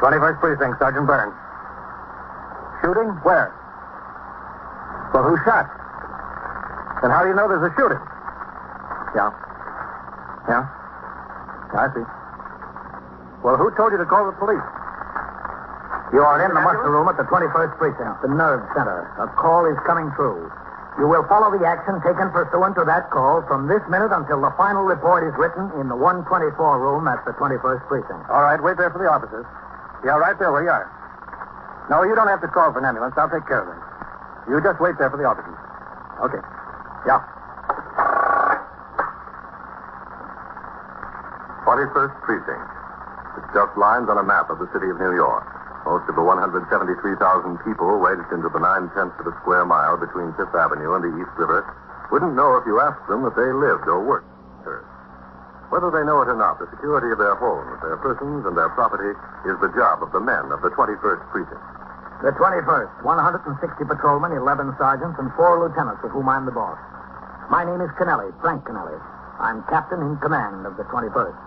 21st Precinct, Sergeant Burns. Shooting? Where? Well, who shot? Then how do you know there's a shooting? Yeah. I see. Well, who told you to call the police? You are in the muster room at the 21st Precinct, the nerve center. A call is coming through. You will follow the action taken pursuant to that call from this minute until the final report is written in the 124 room at the 21st Precinct. All right, wait there for the officers. Yeah, right there where you are. No, you don't have to call for an ambulance. I'll take care of them. You just wait there for the officers. Okay. Yeah. 21st Precinct. It's just lines on a map of the city of New York. Most of the 173,000 people wedged into the 9/10 of a square mile between Fifth Avenue and the East River wouldn't know if you asked them if they lived or worked here. Whether they know it or not, the security of their homes, their persons, and their property is the job of the men of the 21st Precinct. The 21st, 160 patrolmen, 11 sergeants, and 4 lieutenants, of whom I'm the boss. My name is Kennelly, Frank Kennelly. I'm captain in command of the 21st.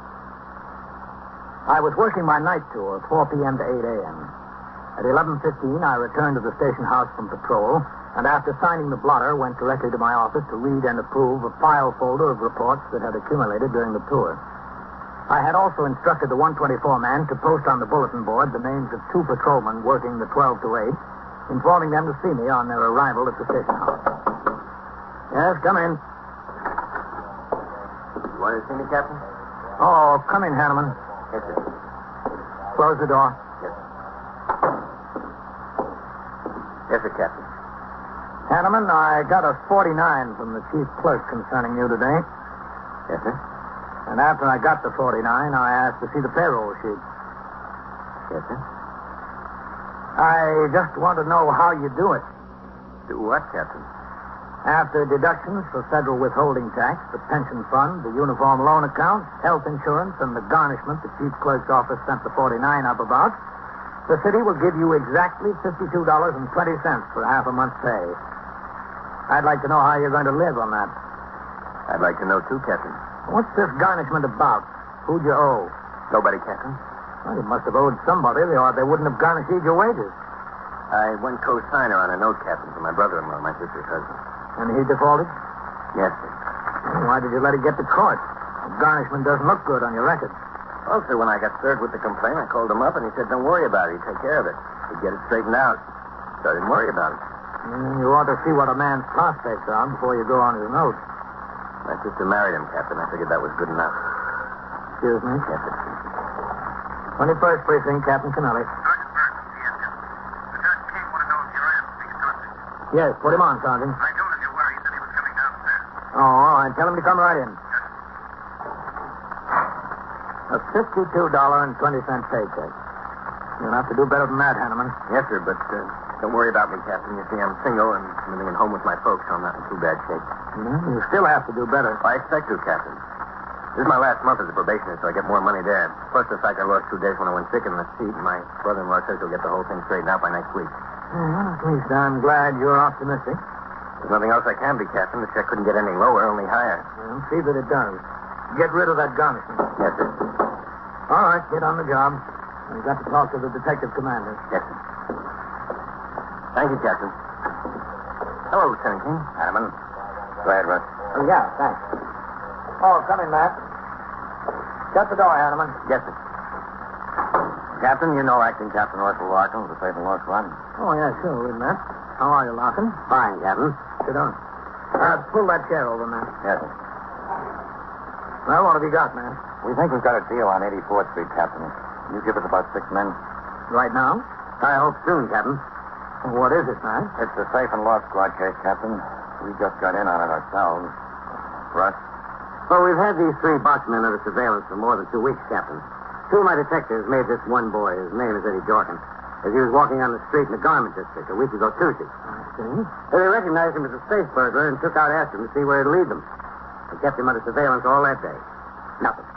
I was working my night tour, 4 p.m. to 8 a.m. At 11:15, I returned to the station house from patrol, and after signing the blotter, went directly to my office to read and approve a file folder of reports that had accumulated during the tour. I had also instructed the 124 man to post on the bulletin board the names of 2 patrolmen working the 12 to 8, informing them to see me on their arrival at the station house. Yes, come in. You want to see me, Captain? Oh, come in, Hanneman. Yes, sir. Close the door. Yes, sir. Yes, sir, Captain. Hanneman, I got a 49 from the chief clerk concerning you today. Yes, sir. And after I got the 49, I asked to see the payroll sheet. Yes, sir. I just want to know how you do it. Do what, Captain? After deductions for federal withholding tax, the pension fund, the uniform loan account, health insurance, and the garnishment the chief clerk's office sent the 49 up about, the city will give you exactly $52.20 for half a month's pay. I'd like to know how you're going to live on that. I'd like to know, too, Captain. What's this garnishment about? Who'd you owe? Nobody, Captain. Well, you must have owed somebody, or they wouldn't have garnished your wages. I went co-signer on a note, Captain, for my brother-in-law, my sister's husband. And he defaulted? Yes, sir. Well, why did you let it get to court? The garnishment doesn't look good on your record. Well, sir, when I got served with the complaint, I called him up, and he said, don't worry about it. He'd take care of it. He'd get it straightened out. So I didn't worry about it. You ought to see what a man's prospects are before you go on his note. My sister married him, Captain. I figured that was good enough. Excuse me? Captain. 21st Precinct, Captain Kennelly. Sergeant Burns, yes, sir. Lieutenant King want to know if you're in. He can talk to you. Yes, put him on, Sergeant. I told him you were. He said he was coming downstairs. Oh, all right. Tell him to come right in. A $52.20 paycheck. You'll have to do better than that, Hanneman. Yes, sir, but don't worry about me, Captain. You see, I'm single and living at home with my folks, so I'm not in too bad shape. You still have to do better. I expect to, Captain. This is my last month as a probationer, so I get more money there. Plus the fact I lost 2 days when I went sick in the seat, and my brother-in-law says he'll get the whole thing straightened out by next week. Well, at least I'm glad you're optimistic. There's nothing else I can be, Captain. The check couldn't get any lower, only higher. Well, see that it does. Get rid of that garnishment. Yes, sir. All right, get on the job. We've got to talk to the detective commander. Yes, sir. Thank you, Captain. Hello, Lieutenant King. Hanneman. Go ahead, Russ. Oh, yeah, thanks. Oh, come in, Matt. Shut the door, Hanneman. Yes, sir. Captain, you know acting Captain Russell Larkin of the Safe and Law Squad. Oh, yeah, sure, Matt. How are you, Larkin? Fine, Captain. Sit down. Pull that chair over, Matt. Yes, sir. Well, what have you got, man? We think we've got a deal on 84th Street, Captain. Can you give us about 6 men? Right now? I hope soon, Captain. What is it, man? It's the Safe and Law Squad case, Captain. We just got in on it ourselves. Russ? Well, we've had these 3 boxmen under surveillance for more than 2 weeks, Captain. 2 of my detectives made this one boy. His name is Eddie Dorkin. As he was walking on the street in the garment district a week ago Tuesday. I see. They recognized him as a safe burglar and took out after him to see where he'd lead them. They kept him under surveillance all that day. Nothing.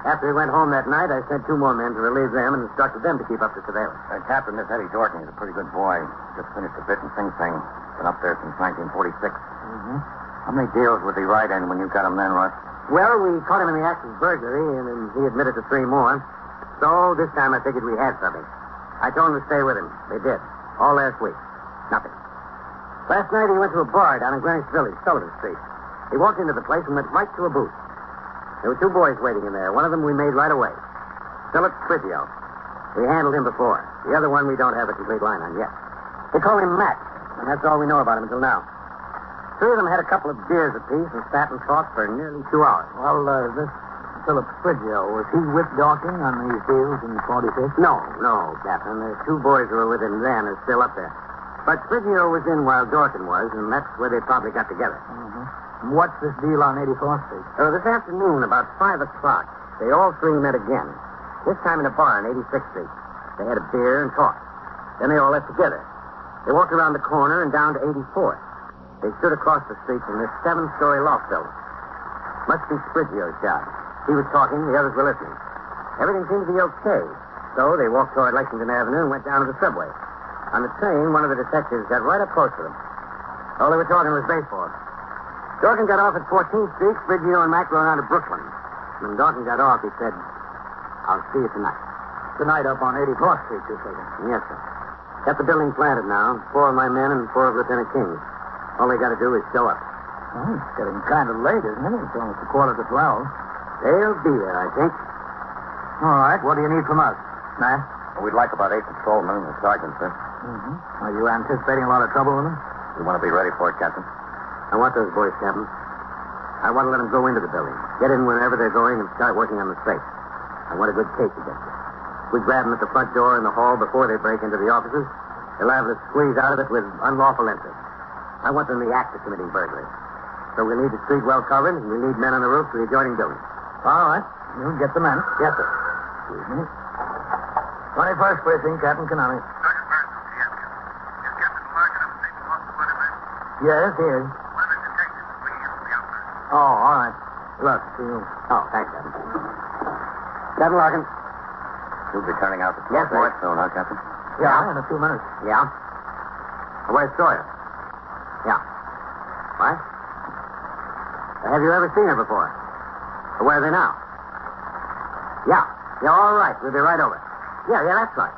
After he went home that night, I sent 2 more men to relieve them and instructed them to keep up the surveillance. Captain, this Eddie Dorkin is a pretty good boy. Just finished a bit in Sing Sing. Been up there since 1946. Mm-hmm. How many deals would he write in when you got him then, Russ? Well, we caught him in the act of burglary, and he admitted to 3 more. So this time I figured we had something. I told him to stay with him. They did. All last week. Nothing. Last night he went to a bar down in Greenwich Village, Sullivan Street. He walked into the place and went right to a booth. There were two boys waiting in there. One of them we made right away. Philip Scriggio. We handled him before. The other one we don't have a complete line on yet. They call him Matt, and that's all we know about him until now. Three of them had a couple of beers apiece and sat and talked for nearly 2 hours. Well, this Philip Scriggio, was he with Dorking on these deals in 46? No, Captain. The two boys who were with him then are still up there. But Scriggio was in while Dorkin was, and that's where they probably got together. Mm-hmm. What's this deal on 84th Street? This afternoon, about 5 o'clock, they all three met again. This time in a bar on 86th Street. They had a beer and talked. Then they all left together. They walked around the corner and down to 84th. They stood across the street from this 7-story loft building. Must be Scriggio's job. He was talking, the others were listening. Everything seemed to be okay. So they walked toward Lexington Avenue and went down to the subway. On the train, one of the detectives got right up close to them. All they were talking was baseball. Dorkin got off at 14th Street. Scriggio and Mac rode on to Brooklyn. When Dorkin got off, he said, "I'll see you tonight." Tonight up on 84th Street, you say? Yes, sir. Got the building planted now. 4 of my men and 4 of Lieutenant King's. All they got to do is show up. Well, it's getting kind of late, isn't it? It's almost 11:45. They'll be there, I think. All right. What do you need from us, Matt? We'd like about 8 patrolmen and a sergeant, sir. Mm-hmm. Are you anticipating a lot of trouble with them? We want to be ready for it, Captain. I want those boys, Captain. I want to let them go into the building. Get in whenever they're going and start working on the safe. I want a good case against it. If we grab them at the front door in the hall before they break into the offices, they'll have to squeeze out of it with unlawful entry. I want them in the act of committing burglary. So we'll need the street well covered, and we'll need men on the roof for the adjoining buildings. All right. You'll get the men. Yes, sir. Excuse me. 21st Precinct, Captain Canali. Sergeant Burns will see you. Is Captain Larkin of the St. Paul Squad in there? Yes, he is. One of the detectives is bringing him from the outside. Oh, all right. Look, see you. Oh, thanks, Captain. Captain Larkin. You'll be turning out the Yes, boy. soon, huh, Captain? Yeah, in a few minutes. Yeah? Where's Sawyer? Yeah. What? Have you ever seen her before? Where are they now? Yeah, all right. We'll be right over. Yeah, that's right.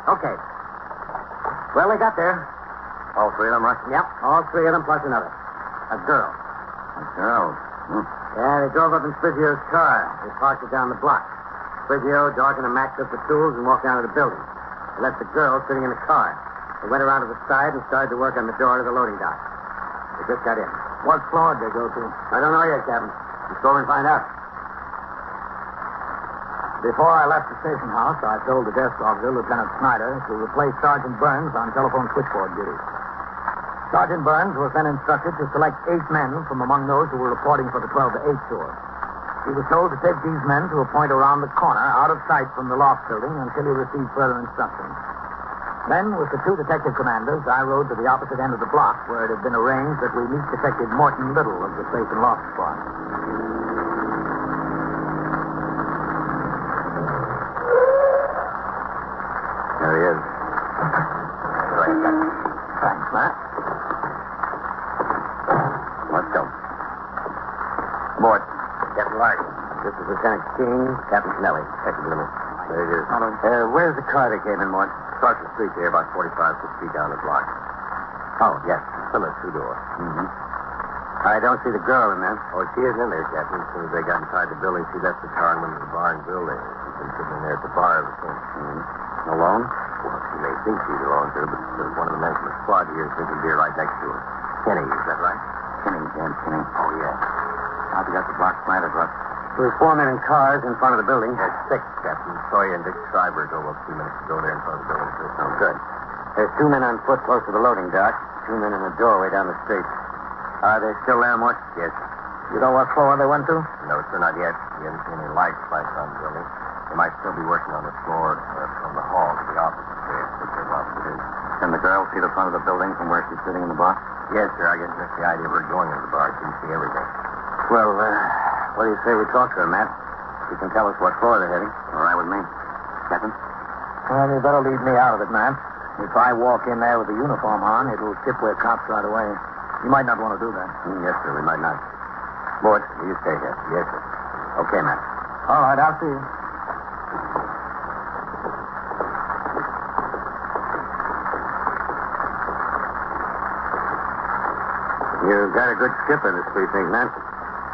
Okay. Well, they got there. All 3 of them, right? Yep, all 3 of them plus another. A girl. A girl. Yeah, they drove up in Scriggio's car. They parked it down the block. Scriggio, Dorkin, and Mac took the tools and walked down to the building. They left the girl sitting in the car. They went around to the side and started to work on the door to the loading dock. They just got in. What floor did they go to? I don't know yet, Captain. Let's go and find out. Before I left the station house, I told the desk officer, Lieutenant Snyder, to replace Sergeant Burns on telephone switchboard duty. Sergeant Burns was then instructed to select 8 men from among those who were reporting for the 12 to 8 tour. He was told to take these men to a point around the corner, out of sight from the loft building, until he received further instructions. Then, with the 2 detective commanders, I rode to the opposite end of the block, where it had been arranged that we meet Detective Morton Little of the Safe and Loft Squad. There he is. Go ahead, Captain. Thanks, Matt. Let's go. Board. Captain Larkin. This is Lieutenant King, Captain Snelly. Detective Limit. There it is. Where's the car they came in, Mort? Across the street here, about 45, 50 feet down the block. Oh, yes. Plymouth 2-door. Mm-hmm. I don't see the girl in there. Oh, she isn't in there, Captain. As soon as they got inside the building, she left the car and went to the bar and building. She's been sitting in there at the bar ever since. Alone? Well, she may think she's alone, sir, but there's one of the men from the squad here is drinking beer right next to her. Kenny, is that right? Kenny, James Kenny. Oh, yeah. How'd you got the block planted, Russ? There was 4 men in cars in front of the building. There's 6, Captain. Sawyer and Dick Schreiber drove up a few minutes ago there in front of the building, too. Oh, good. There's 2 men on foot close to the loading dock. 2 men in the doorway down the street. Are they still there, Mort? Yes. You know what floor they went to? No, sir, not yet. We haven't seen any lights flash on the building. They might still be working on the floor from the hall to the office there. Whichever office it is. Can the girl see the front of the building from where she's sitting in the box? Yes, sir. I guess that's the idea of her going into the bar. She can see everything. Well, what do you say we talk to her, Matt? She can tell us what floor they're heading. All right with me. Captain? Well, you better leave me out of it, Matt. If I walk in there with the uniform on, it'll tip where cops right away. You might not want to do that. Yes, sir. We might not. Mort, you stay here. Yes, sir. Okay, Matt. All right, I'll see you. You got a good skipper in this precinct, man.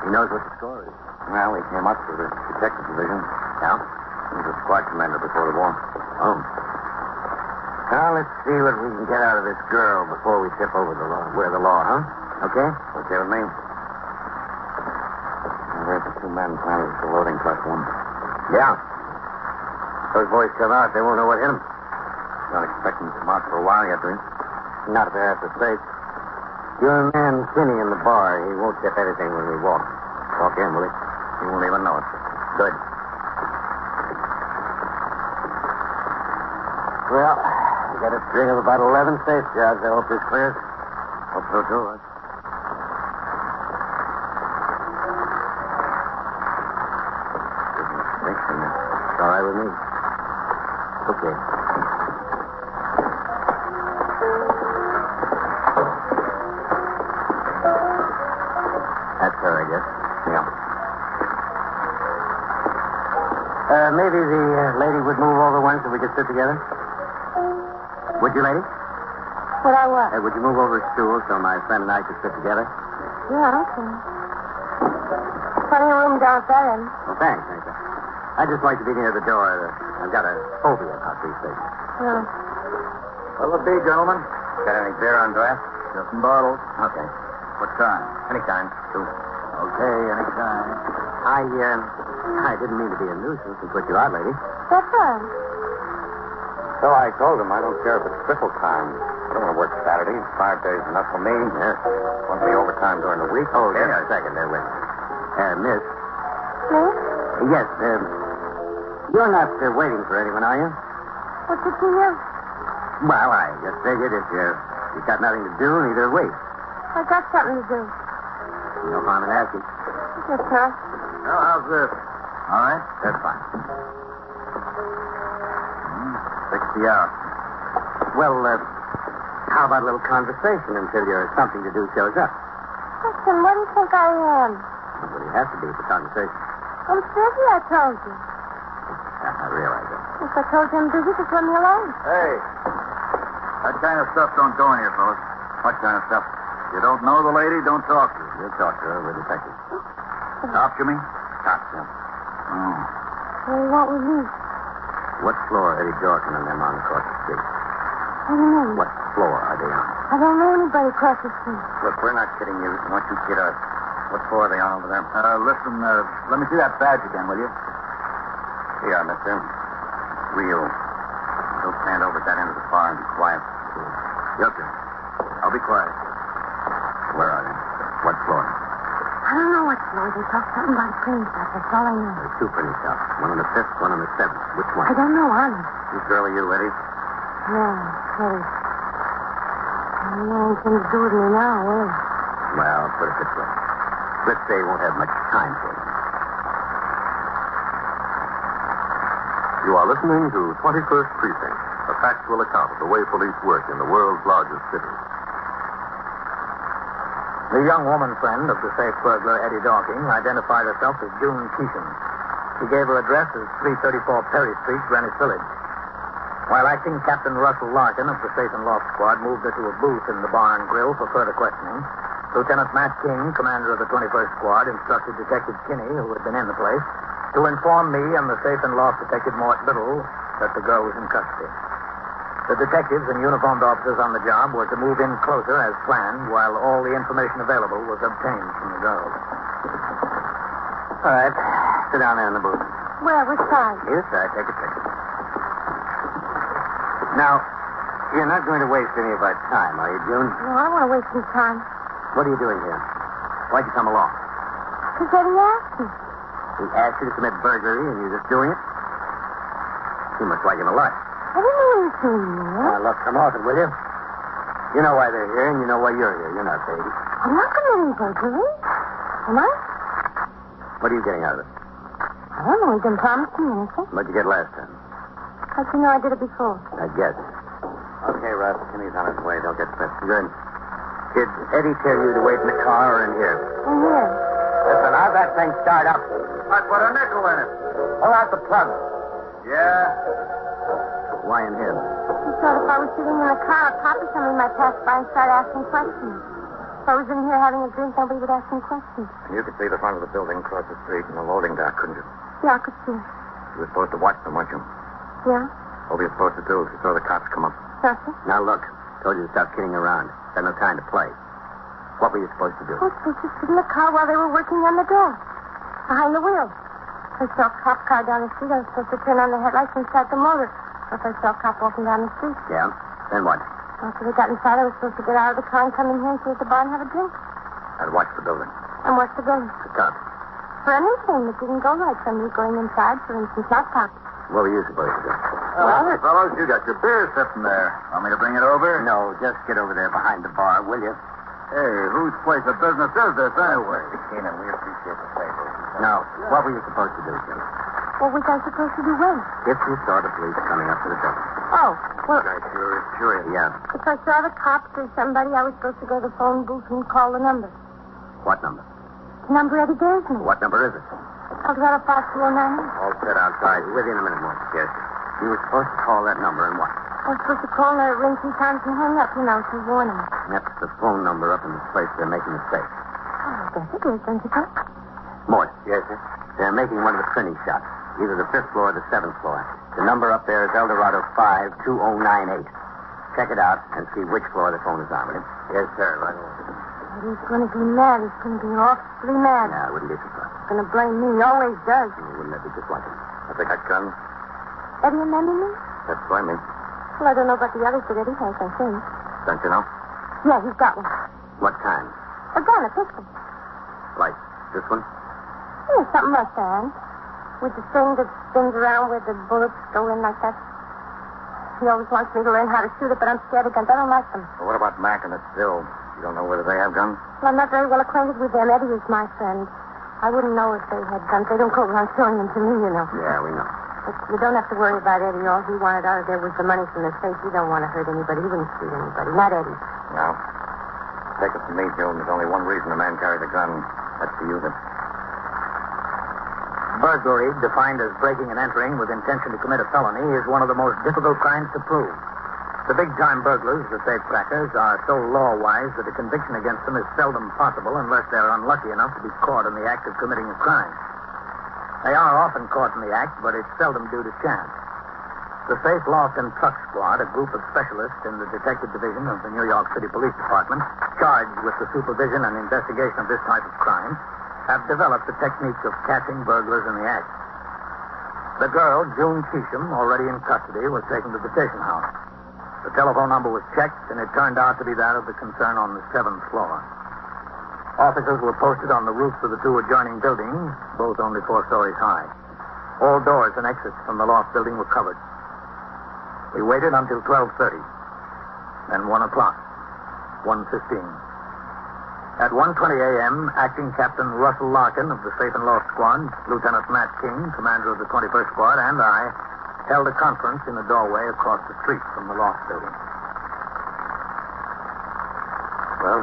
He knows what the score is. Well, he came up through the detective division. Yeah? He was a squad commander before the war. Oh. Now, let's see what we can get out of this girl before we tip over the law. We're the law, huh? Okay? Okay with me. Now, there's the two men planted at the loading platform. Yeah. Those boys come out, they won't know what hit them. Not expecting to come out for a while yet, do you? Not if they're at the safe. Your man Kinney in the bar, he won't tip anything when we walk. Walk in, will he? He won't even know it. Good. Well, we got a string of about 11 safe jobs. I hope this clears. Hope so, too, Russ. It's all right with me. Okay. That's her, I guess. Yeah. Maybe the lady would move over one so we could sit together. Would you, lady? Would I what? Would you move over a stool so my friend and I could sit together? Yeah, okay. Plenty of room down at that end. Well, thanks. I'd just like to be near the door. I've got a phobia about these things. Really? What'll it be, gentlemen? Got any beer on draft? Just some bottles. Okay. What kind? Any kind. Two. Okay, any kind. I didn't mean to be a nuisance and put you out, lady. That's right. So I told him I don't care if it's triple time. I don't want to work Saturdays. 5 days enough for me. Yes. Want to be overtime during the week? Oh, okay. just a second there, wait. Miss. Miss? Yes, you're not waiting for anyone, are you? What's it to you? Well, I just figured if you've got nothing to do, neither have we. I got something to do. No harm in asking. Yes, sir. Well, how's this? All right? That's fine. 60 out. Well, how about a little conversation until your something to do shows up? Listen, what do you think I am? Well, you have to be for conversation. I'm busy, I told you. I realize that. If I told you I'm busy, just let me alone. Hey. That kind of stuff don't go in here, fellas. What kind of stuff? You don't know the lady, don't talk to her. You'll talk to her. We're detectives. Cops, you mean? Cops, yeah. Oh. What do you want with me? What floor are Eddie Dorkin and them on across the street? What do you mean? What floor are they on? I don't know anybody across the street. Look, we're not kidding you. Why don't you kid us? What floor are they on over there? Listen, let me see that badge again, will you? Here, mister. Real. Don't stand over at that end of the bar and be quiet. Yes, sir. I'll be quiet. Where are they? What floor? I don't know what floor. They talk something about a printing shop. That's all I know. There's two printing shops. One on the 5th, one on the 7th. Which one? I don't know, honest. Whose girl are you, Eddie? Yeah, Eddie. You know anything to do with me now, will you? Well, put it this way. Let's say you won't have much time for you. You are listening to 21st Precinct, a factual account of the way police work in the world's largest city. The young woman friend of the safe burglar, Eddie Dorking, identified herself as June Keesham. She gave her address as 334 Perry Street, Greenwich Village. While acting Captain Russell Larkin of the Safe and Loft Squad moved her to a booth in the bar and grill for further questioning, Lieutenant Matt King, commander of the 21st Squad, instructed Detective Kinney, who had been in the place, to inform me and the Safe and Loft Detective Mort Biddle that the girl was in custody. The detectives and uniformed officers on the job were to move in closer as planned while all the information available was obtained from the girl. All right. Sit down there in the booth. Where? Which side? Here, side. Take a seat. Now, you're not going to waste any of our time, are you, June? No, I don't want to waste any time. What are you doing here? Why'd you come along? Because Eddie asked me. He asked you to commit burglary and you're just doing it? You must like him a lot. I didn't know he was doing that. Now, look, come off it, will you? You know why they're here and you know why you're here. You're not baby. I'm not committing burglary. Am I? What are you getting out of it? I don't know. He didn't promise me anything. What'd you get last time? How'd you know I did it before? I guess. Okay, Russ. Kinney's on his way. Don't get pissed. Good. Did Eddie tell you to wait in the car or in here? In here. Listen, how'd that thing start up? I put a nickel in it. Pull out the plug. Yeah? Why in here? He thought if I was sitting in the car, a copy somebody might pass by and start asking questions. If I was in here having a drink, nobody would ask me questions. And you could see the front of the building across the street and the loading dock, couldn't you? Yeah, I could see it. You were supposed to watch them, weren't you? Yeah? What were you supposed to do if you saw the cops come up? Nothing. Now, look. Told you to stop kidding around. Got no time to play. What were you supposed to do? I was supposed to sit in the car while they were working on the door. Behind the wheel. If I saw a cop car down the street, I was supposed to turn on the headlights and start the motor. If I saw a cop walking down the street. Yeah? Then what? After they got inside, I was supposed to get out of the car and come in here and sit at the bar and have a drink. I'd watch the building. And watch the building. The cops. For anything that didn't go right, somebody going inside, for instance, not cops. What were you supposed to do? Well, fellows, you got your beer sitting there. Want me to bring it over? No, just get over there behind the bar, will you? Hey, whose place of business is this, anyway? Keenan, we appreciate the favor. No. What were you supposed to do, Jim? What was I supposed to do when? If you saw the police coming up to the building. Oh, well, Guy, curious. Yeah. if I saw the cops or somebody, I was supposed to go to the phone booth and call the number. What number? The number Eddie gave me. What number is it? Colorado 5209. All set outside. With you in a minute, Morse. Yes. You were supposed to call that number and what? I was supposed to call and let it ring 3 times and hang up, to warn him. That's the phone number up in the place they're making the safe. Oh, I guess it is, don't you think? Morse. Yes, sir? They're making one of the printing shops. Either the 5th floor or the 7th floor. The number up there is Eldorado 52098. Check it out and see which floor the phone is on, will you? Yes, sir. Right away. He's going to be mad. He's going to be awfully mad. Yeah, I wouldn't be surprised. He's going to blame me. He always does. Wouldn't that be just like him? Have they got guns? Eddie remember me? That's what I mean. Well, I don't know about the others, but Eddie has, I think. Don't you know? Yeah, he's got one. What kind? A gun, a pistol. Like this one? Yeah, something like that. With the thing that spins around where the bullets go in like that. He always wants me to learn how to shoot it, but I'm scared of guns. I don't like them. Well, what about Mac and the Still? You don't know whether they have guns? Well, I'm not very well acquainted with them. Eddie is my friend. I wouldn't know if they had guns. They don't go around showing them to me, Yeah, we know. But you don't have to worry about Eddie. All he wanted out of there was the money from the safe. He don't want to hurt anybody. He wouldn't shoot anybody. Not Eddie. No. Take it from me, June. There's only one reason a man carries a gun. That's to use it. Burglary, defined as breaking and entering with intention to commit a felony, is one of the most difficult crimes to prove. The big-time burglars, the safe-crackers, are so law-wise that a conviction against them is seldom possible unless they're unlucky enough to be caught in the act of committing a crime. They are often caught in the act, but it's seldom due to chance. The Safe Loft and Truck Squad, a group of specialists in the Detective Division of the New York City Police Department, charged with the supervision and investigation of this type of crime, have developed the technique of catching burglars in the act. The girl, June Cheesham, already in custody, was taken to the station house. The telephone number was checked, and it turned out to be that of the concern on the 7th floor. Officers were posted on the roofs of the 2 adjoining buildings, both only 4 stories high. All doors and exits from the loft building were covered. We waited until 12:30, then 1 o'clock, 1:15. At 1:20 a.m., Acting Captain Russell Larkin of the Safe and Loft Squad, Lieutenant Matt King, commander of the 21st Squad, and I held a conference in a doorway across the street from the loft building. Well,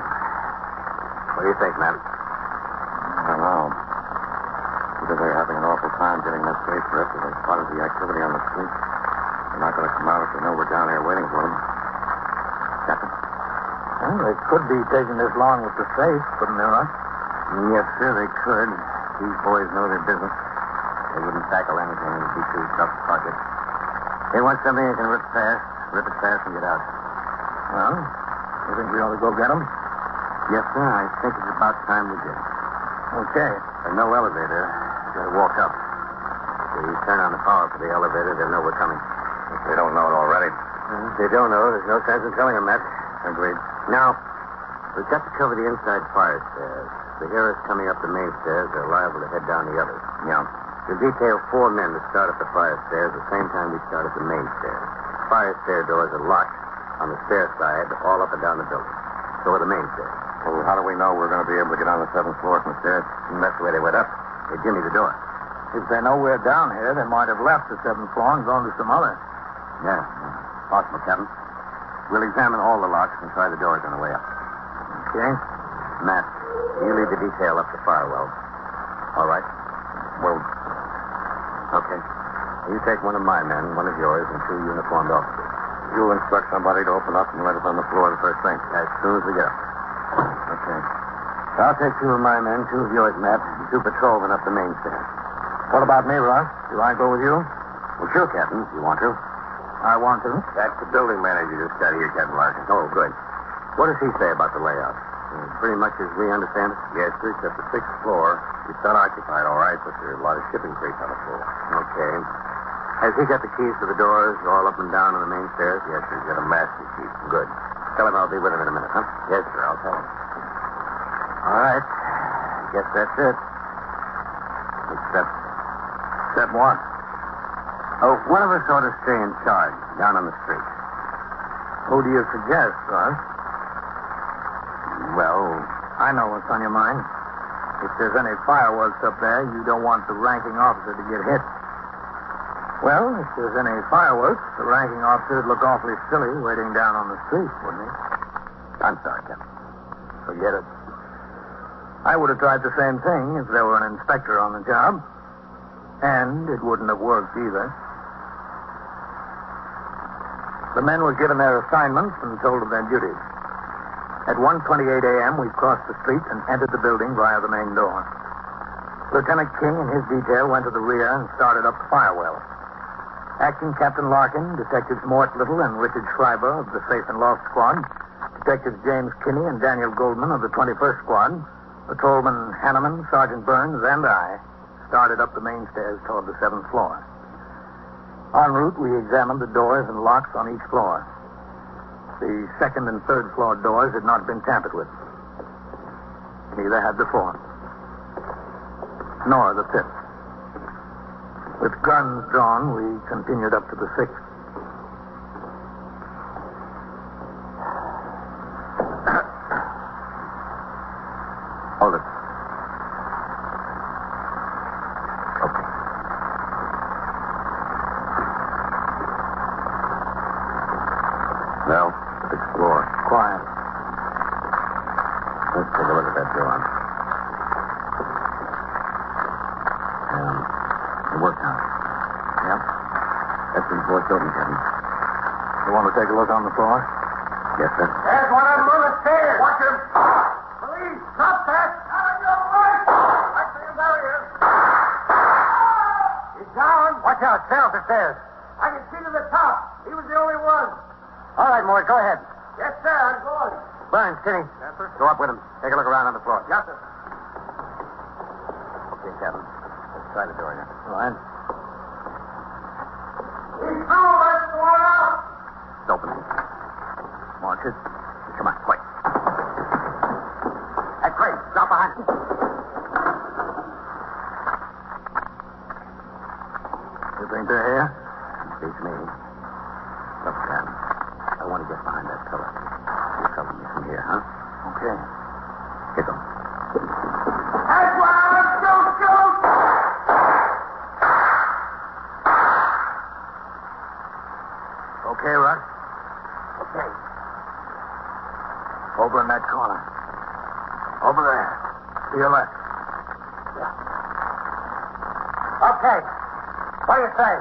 what do you think, Matt? I don't know. Either they're having an awful time getting that safe for us, or they spotted the activity on the street. They're not going to come out if they know we're down here waiting for them. Captain? Well, they could be taking this long with the safe, couldn't they, Russ? Yes, sir, they could. These boys know their business. They wouldn't tackle anything that would be too tough to pocket. They want something they can rip it fast and get out. Well, you think we ought to go get them? Yes, sir, I think it's about time we did. Okay. There's no elevator. You gotta walk up. If you turn on the power for the elevator, they'll know we're coming. If they don't know it already. If they don't know, there's no sense in telling them that. Agreed. Now, we've got to cover the inside fire stairs. If they hear us coming up the main stairs, they're liable to head down the others. Yeah. We'll detail 4 men to start up the fire stairs at the same time we start up the main stairs. Fire stair doors are locked on the stair side, all up and down the building. So are the main stairs. Well, how do we know we're going to be able to get on the 7th floor from the stairs? And that's the way they went up. They jimmy the door. If they know we're down here, they might have left the 7th floor and gone to some other. Yeah, possible, Captain. We'll examine all the locks and try the doors on the way up. Okay. Matt, you lead the detail up the firewall. All right? Well, Okay. You take one of my men, one of yours, and 2 uniformed officers. you'll instruct somebody to open up and let us on the floor the first thing. As soon as we get up. Okay. I'll take 2 of my men, 2 of yours, Matt, and 2 patrolmen up the main stairs. What about me, Russ? Do I go with you? Well, sure, Captain, if you want to. I want to. That's the building manager just got here, Captain Larkin. Oh, good. What does he say about the layout? Pretty much as we understand it? Yes, sir, except the 6th floor. It's unoccupied, all right, but there are a lot of shipping crates on the floor. Okay. Has he got the keys to the doors all up and down on the main stairs? Yes, sir, he's got a master key. Good. Tell him I'll be with him in a minute, huh? Yes, sir, I'll tell him. All right. Guess that's it. Except what? Oh, one of us ought to stay in charge down on the street. Who do you suggest, Russ? Well, I know what's on your mind. If there's any fireworks up there, you don't want the ranking officer to get hit. Well, if there's any fireworks, the ranking officer would look awfully silly waiting down on the street, wouldn't he? I'm sorry, Captain. Forget it. I would have tried the same thing if there were an inspector on the job. And it wouldn't have worked either. The men were given their assignments and told of their duties. At 1:28 a.m., we crossed the street and entered the building via the main door. Lieutenant King and his detail went to the rear and started up the fire well. Acting Captain Larkin, Detectives Mort Little and Richard Schreiber of the Safe and Loft Squad, Detectives James Kinney and Daniel Goldman of the 21st Squad, Patrolman Hanneman, Sergeant Burns, and I started up the main stairs toward the 7th floor. En route, we examined the doors and locks on each floor. The 2nd and 3rd floor doors had not been tampered with. Neither had the 4th. Nor the 5th. With guns drawn, we continued up to the 6th. Hold it. Okay. Now, 6th floor. Quiet. Let's take a look at that door. The workhouse. Yep. That's been forced open, Captain. You want to take a look on the floor? Yes, sir. There's one of them on the stairs. Watch him. Police, stop that. Out of your way. I see him down here. He's down. Watch out. Stay off the stairs. I can see to the top. He was the only one. All right, Mort, go ahead. Yes, sir. I'm going. Burns, Kinney. Yes, sir. Go up with him. Take a look around on the floor. Yes, sir. Okay, Captain. Let's try the door here. All right. He's through. Let's go out. It's open. March it. Come on, quick. Hey, Craig, drop behind him. You think they're here? Beats me. Look, Captain. I want to get behind that pillar. You cover me from here, huh? Okay. Hit them. That's why I'm shoot. Okay, Russ? Okay. Over in that corner. Over there. To your left. Okay. What do you say?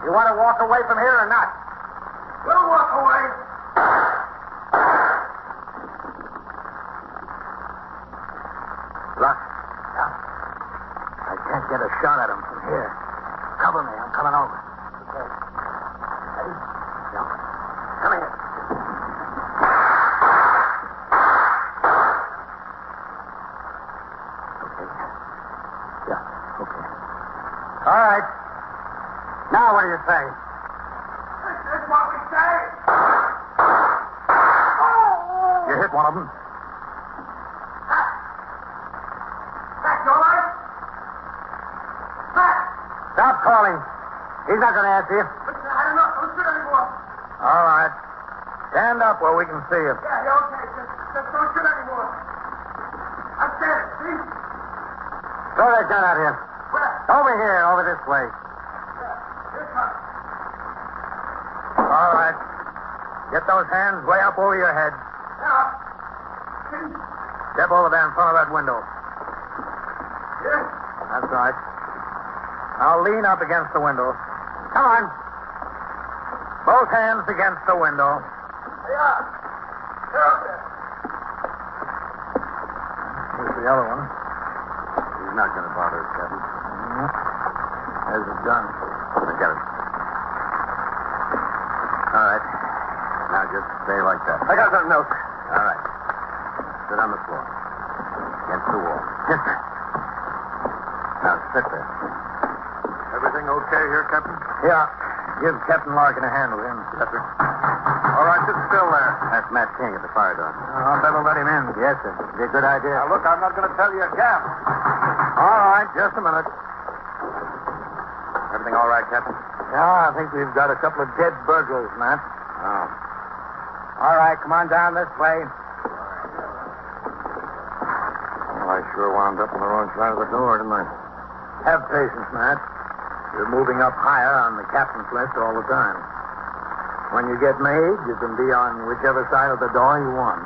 You want to walk away from here or not? We'll walk away. Russ. Yeah. I can't get a shot at him from here. Cover me. I'm coming over. Okay. Ready? Yeah. Come here. Okay. Yeah. Okay. All right. Now what do you say? This is what we say. You hit one of them. That's all right. Back. Stop calling. He's not going to answer you. Listen, I don't know. Don't shoot anymore. All right. Stand up where we can see you. Yeah, okay. Just don't shoot anymore. I'm standing. See? Throw that gun out here. Where? Over here, over this way. Here it comes. All right. Get those hands way up over your head. Now. See? Step over there in front of that window. Here. That's right. Now lean up against the window. Come on. Both hands against the window. They are. They're up there. not going to bother us, Captain. There's a gun. Get it. All right. Now just stay like that. I got something else. All right. Sit on the floor. Against the wall. Yes, sir. Now sit there. Everything okay here, Captain? Yeah. Give Captain Larkin a hand with him. Yes, sir. All right, sit still there. That's Matt King at the fire door. I'll better let him in. Yes, sir. Be a good idea. Now, look, I'm not going to tell you again. All right, just a minute. Everything all right, Captain? Yeah, I think we've got a couple of dead burglars, Matt. Oh. All right, come on down this way. Well, I sure wound up on the wrong side of the door, didn't I? Have patience, Matt. You're moving up higher on the captain's list all the time. When you get made, you can be on whichever side of the door you want.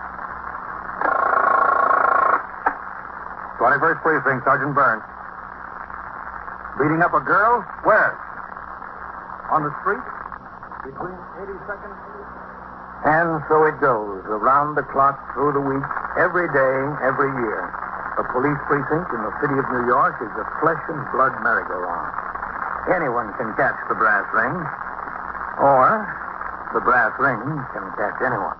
21st Precinct, Sergeant Burns. Beating up a girl? Where? On the street? Between 82nd And so it goes, around the clock, through the week, every day, every year. A police precinct in the city of New York is a flesh and blood merry-go-round. Anyone can catch the brass ring, or the brass ring can catch anyone.